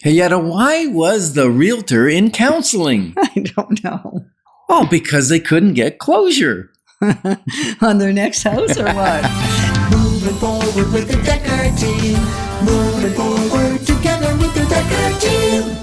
Hey, Yetta, why was the realtor in counseling? I don't know. Oh, because they couldn't get closure. On their next house or what? Moving forward with the Dekker Team. Moving forward together with the Dekker Team.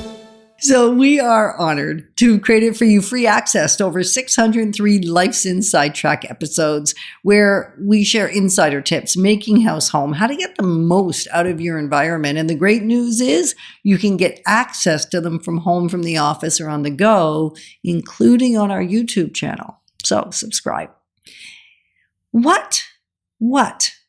So we are honored to have created for you free access to over 603 Life's Inside Track episodes where we share insider tips, making house home, how to get the most out of your environment. And the great news is you can get access to them from home, from the office, or on the go, including on our YouTube channel. So subscribe. What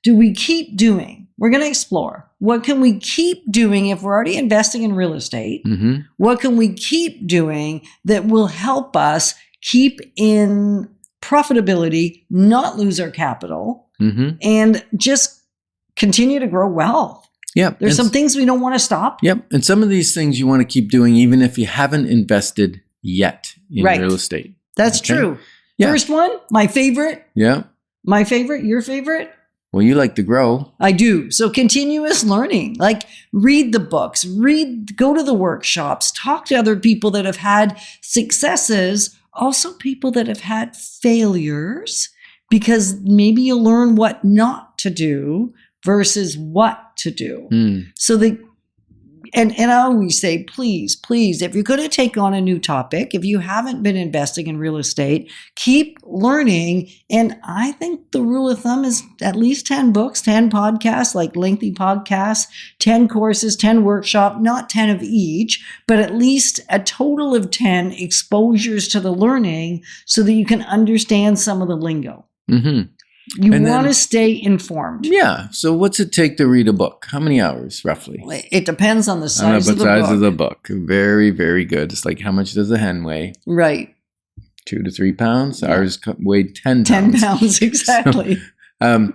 do we keep doing? We're going to explore. What can we keep doing if we're already investing in real estate? Mm-hmm. What can we keep doing that will help us keep in profitability, not lose our capital, and just continue to grow wealth? Yep. There's some things we don't want to stop. Yep. And some of these things you want to keep doing even if you haven't invested yet in real estate. That's true. Yeah. First one, my favorite. Yeah. My favorite, your favorite? Well, you like to grow. I do. So continuous learning, like read the books, go to the workshops, talk to other people that have had successes, also people that have had failures, because maybe you'll learn what not to do versus what to do. So and I always say, please, if you're going to take on a new topic, if you haven't been investing in real estate, keep learning. And I think the rule of thumb is at least 10 books, 10 podcasts, like lengthy podcasts, 10 courses, 10 workshops, not 10 of each, but at least a total of 10 exposures to the learning so that you can understand some of the lingo. Mm-hmm. You want to stay informed. Yeah. So what's it take to read a book? How many hours, roughly? It depends on the size of the book. Size of the book. Very, very good. It's like, how much does a hen weigh? Right. 2 to 3 pounds. Yeah. Ours weighed 10 pounds. 10 pounds, exactly. So,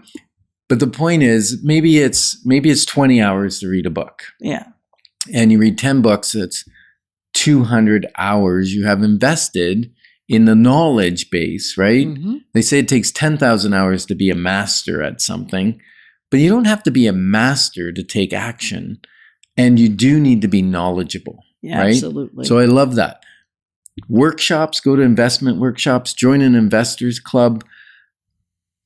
but the point is, maybe it's 20 hours to read a book. Yeah. And you read 10 books, it's 200 hours you have invested in the knowledge base, right? Mm-hmm. They say it takes 10,000 hours to be a master at something, but you don't have to be a master to take action. And you do need to be knowledgeable, right? Absolutely. So I love that. Workshops, go to investment workshops, join an investors club,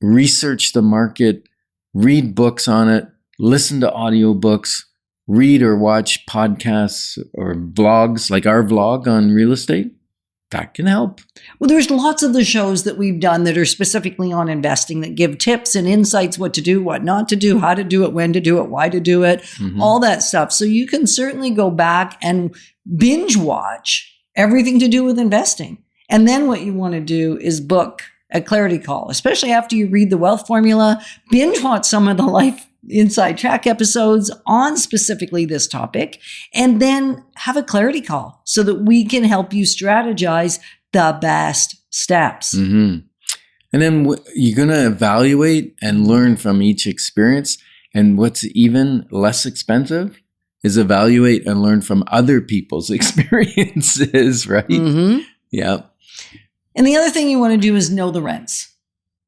research the market, read books on it, listen to audiobooks, read or watch podcasts or vlogs like our vlog on real estate. That can help. Well, there's lots of the shows that we've done that are specifically on investing that give tips and insights, what to do, what not to do, how to do it, when to do it, why to do it, all that stuff. So you can certainly go back and binge watch everything to do with investing. And then what you want to do is book a clarity call, especially after you read the wealth formula, binge watch some of the Life Inside Track episodes on specifically this topic, and then have a clarity call so that we can help you strategize the best steps. Mm-hmm. And then you're going to evaluate and learn from each experience. And what's even less expensive is evaluate and learn from other people's experiences, right? Mm-hmm. Yeah. And the other thing you want to do is know the rents.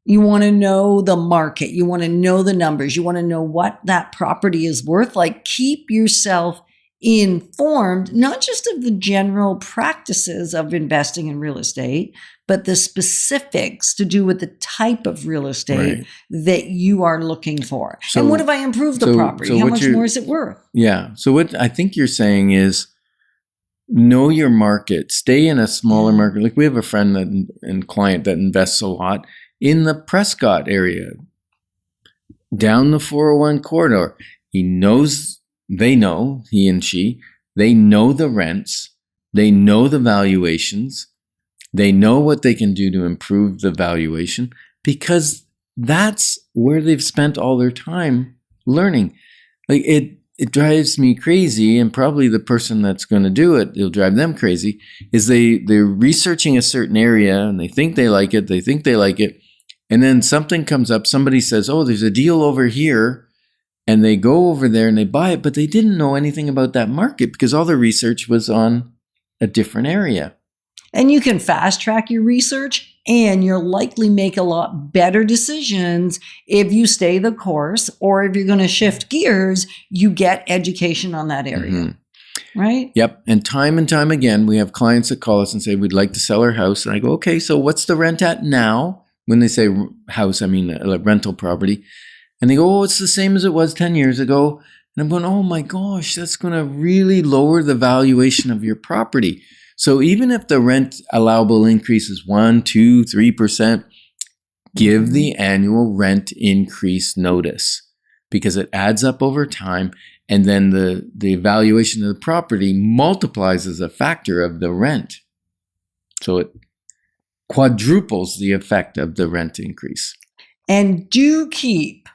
You want to know the market. You want to know the numbers. You want to know what that property is worth. Like, keep yourself informed, not just of the general practices of investing in real estate, but the specifics to do with the type of real estate that you are looking for. And what if I improve the property? How much more is it worth? Yeah. So what I think you're saying is, know your market. Stay in a smaller market. Like, we have a friend and client that invests a lot in the Prescott area, down the 401 corridor. He and she, they know the rents, they know the valuations, they know what they can do to improve the valuation, because that's where they've spent all their time learning. Like, it drives me crazy, and probably the person that's going to do it, it'll drive them crazy, is they're researching a certain area and they think they like it, and then something comes up, somebody says, oh, there's a deal over here, and they go over there and they buy it, but they didn't know anything about that market because all the research was on a different area. And you can fast track your research, and you'll likely make a lot better decisions if you stay the course, or if you're going to shift gears, you get education on that area. Mm-hmm. right? Yep. And time again, we have clients that call us and say, we'd like to sell our house. And I go, okay, so what's the rent at now? When they say house, I mean a rental property. And they go, oh, it's the same as it was 10 years ago. And I'm going, oh my gosh, that's going to really lower the valuation of your property. So even if the rent allowable increase is 1%, 2%, 3%, give the annual rent increase notice, because it adds up over time. And then the valuation of the property multiplies as a factor of the rent. So it quadruples the effect of the rent increase. And do keep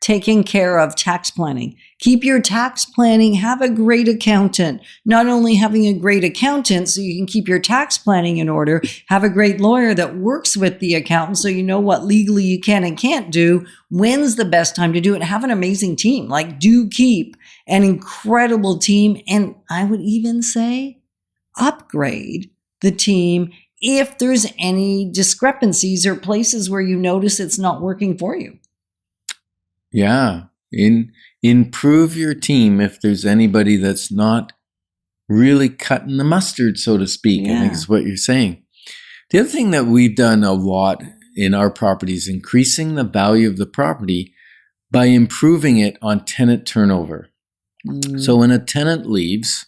taking care of tax planning. Keep your tax planning. Have a great accountant. Not only having a great accountant so you can keep your tax planning in order, have a great lawyer that works with the accountant so you know what legally you can and can't do, when's the best time to do it. Have an amazing team. Like, do keep an incredible team. And I would even say upgrade the team if there's any discrepancies or places where you notice it's not working for you. Yeah. Improve your team if there's anybody that's not really cutting the mustard, so to speak, I think is what you're saying. The other thing that we've done a lot in our properties, increasing the value of the property by improving it on tenant turnover. So when a tenant leaves,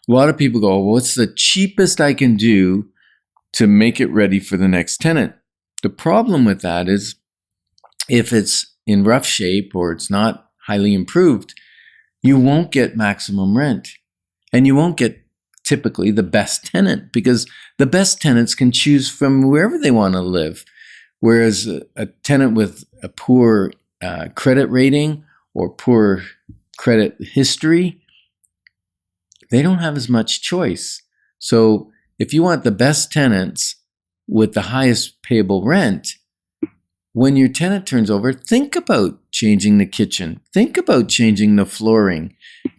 a lot of people go, well, what's the cheapest I can do to make it ready for the next tenant? The problem with that is if it's in rough shape or it's not highly improved, you won't get maximum rent. And you won't get typically the best tenant, because the best tenants can choose from wherever they want to live. Whereas a tenant with a poor credit rating or poor credit history, they don't have as much choice. So if you want the best tenants with the highest payable rent, when your tenant turns over, think about changing the kitchen. Think about changing the flooring.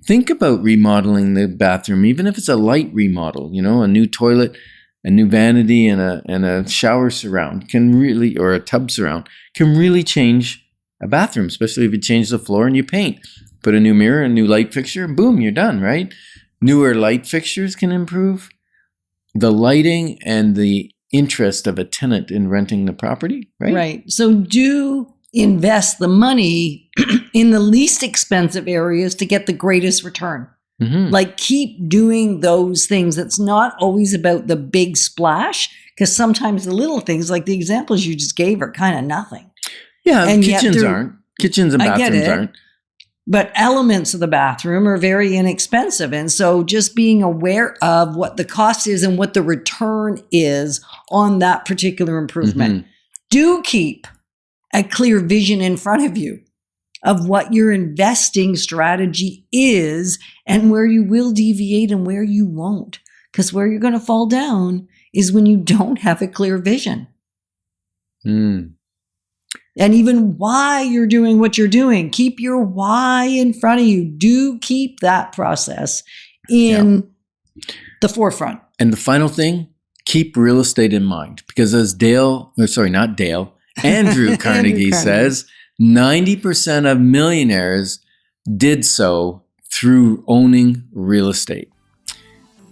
Think about remodeling the bathroom, even if it's a light remodel, a new toilet, a new vanity, and a shower surround can really, or a tub surround, can really change a bathroom, especially if you change the floor and you paint. Put a new mirror, a new light fixture, and boom, you're done, right? Newer light fixtures can improve the lighting and the interest of a tenant in renting the property, right? Right. So do invest the money in the least expensive areas to get the greatest return. Mm-hmm. Like, keep doing those things. It's not always about the big splash, because sometimes the little things, like the examples you just gave, are kind of nothing. Yeah, And kitchens aren't. Kitchens and bathrooms aren't. But elements of the bathroom are very inexpensive. And so just being aware of what the cost is and what the return is on that particular improvement. Do keep a clear vision in front of you of what your investing strategy is and where you will deviate and where you won't. Because where you're going to fall down is when you don't have a clear vision. And even why you're doing what you're doing. Keep your why in front of you. Do keep that process in the forefront. And the final thing, keep real estate in mind. Because as Andrew Carnegie says, 90% of millionaires did so through owning real estate.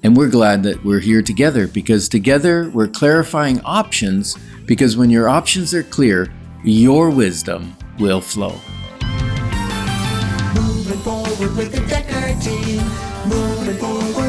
And we're glad that we're here together, because together we're clarifying options, because when your options are clear, your wisdom will flow. Moving forward with the Dekker Team. Moving forward.